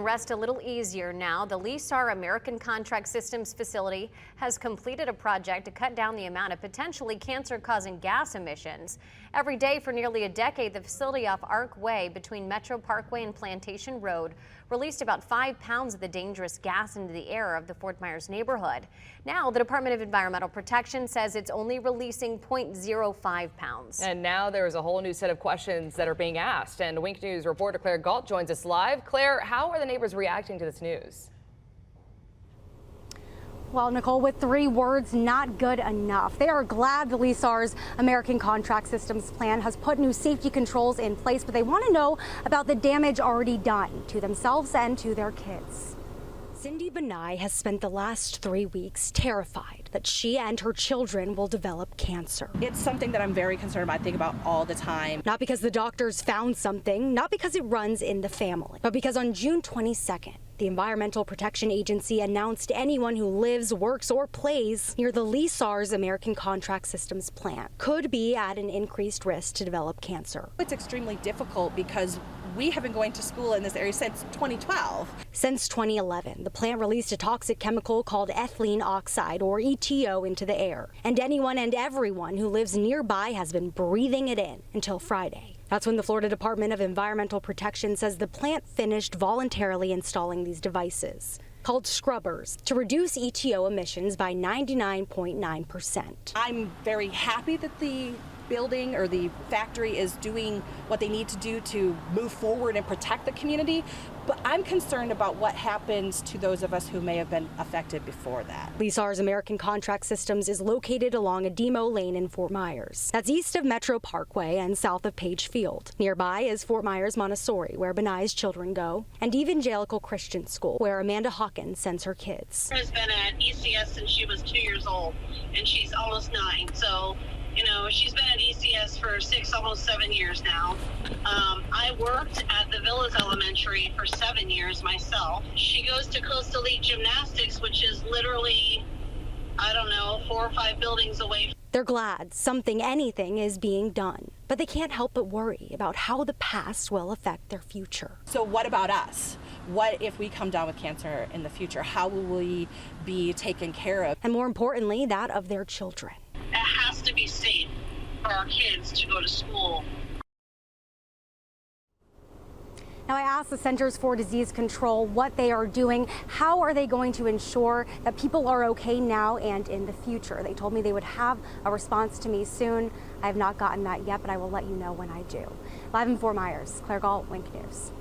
Rest a little easier now. The Lee-Sar American Contract Systems facility has completed a project to cut down the amount of potentially cancer-causing gas emissions. Every day for nearly a decade, the facility off Arc Way between Metro Parkway and Plantation Road released about 5 pounds of the dangerous gas into the air of the Fort Myers neighborhood. Now, the Department of Environmental Protection says it's only releasing 0.05 pounds. And now there is a whole new set of questions that are being asked. And Wink News reporter Claire Galt joins us live. Claire, how are the neighbors reacting to this news? Well, Nicole, with 3 words, not good enough. They are glad the Lee-Sar's American Contract Systems plan has put new safety controls in place, but they want to know about the damage already done to themselves and to their kids. Cindy Benai has spent the last 3 weeks terrified that she and her children will develop cancer. It's something that I'm very concerned about, I think about all the time. Not because the doctors found something, not because it runs in the family, but because on June 22nd, the Environmental Protection Agency announced anyone who lives, works, or plays near the Lee-Sar's American Contract Systems plant could be at an increased risk to develop cancer. It's extremely difficult because we have been going to school in this area since 2012. Since 2011, the plant released a toxic chemical called ethylene oxide, or ETO, into the air. And anyone and everyone who lives nearby has been breathing it in until Friday. That's when the Florida Department of Environmental Protection says the plant finished voluntarily installing these devices, called scrubbers, to reduce ETO emissions by 99.9%. I'm very happy that the building or the factory is doing what they need to do to move forward and protect the community, but I'm concerned about what happens to those of us who may have been affected before that. Lee-Sar's American Contract Systems is located along a Demo Lane in Fort Myers. That's east of Metro Parkway and south of Page Field. Nearby is Fort Myers Montessori, where Benai's children go, and Evangelical Christian School, where Amanda Hawkins sends her kids. Has been at ECS since she was 2 years old, and she's almost 9. So, you know, she's been at ECS for 6, almost 7 years now. I worked at the Villas Elementary for 7 years myself. She goes to Coastal Elite Gymnastics, which is literally, I don't know, 4 or 5 buildings away. They're glad something, anything is being done, but they can't help but worry about how the past will affect their future. So what about us? What if we come down with cancer in the future? How will we be taken care of? And more importantly, that of their children. It has to be safe for our kids to go to school. Now, I asked the Centers for Disease Control what they are doing. How are they going to ensure that people are okay now and in the future? They told me they would have a response to me soon. I have not gotten that yet, but I will let you know when I do. Live in Fort Myers, Claire Galt, Wink News.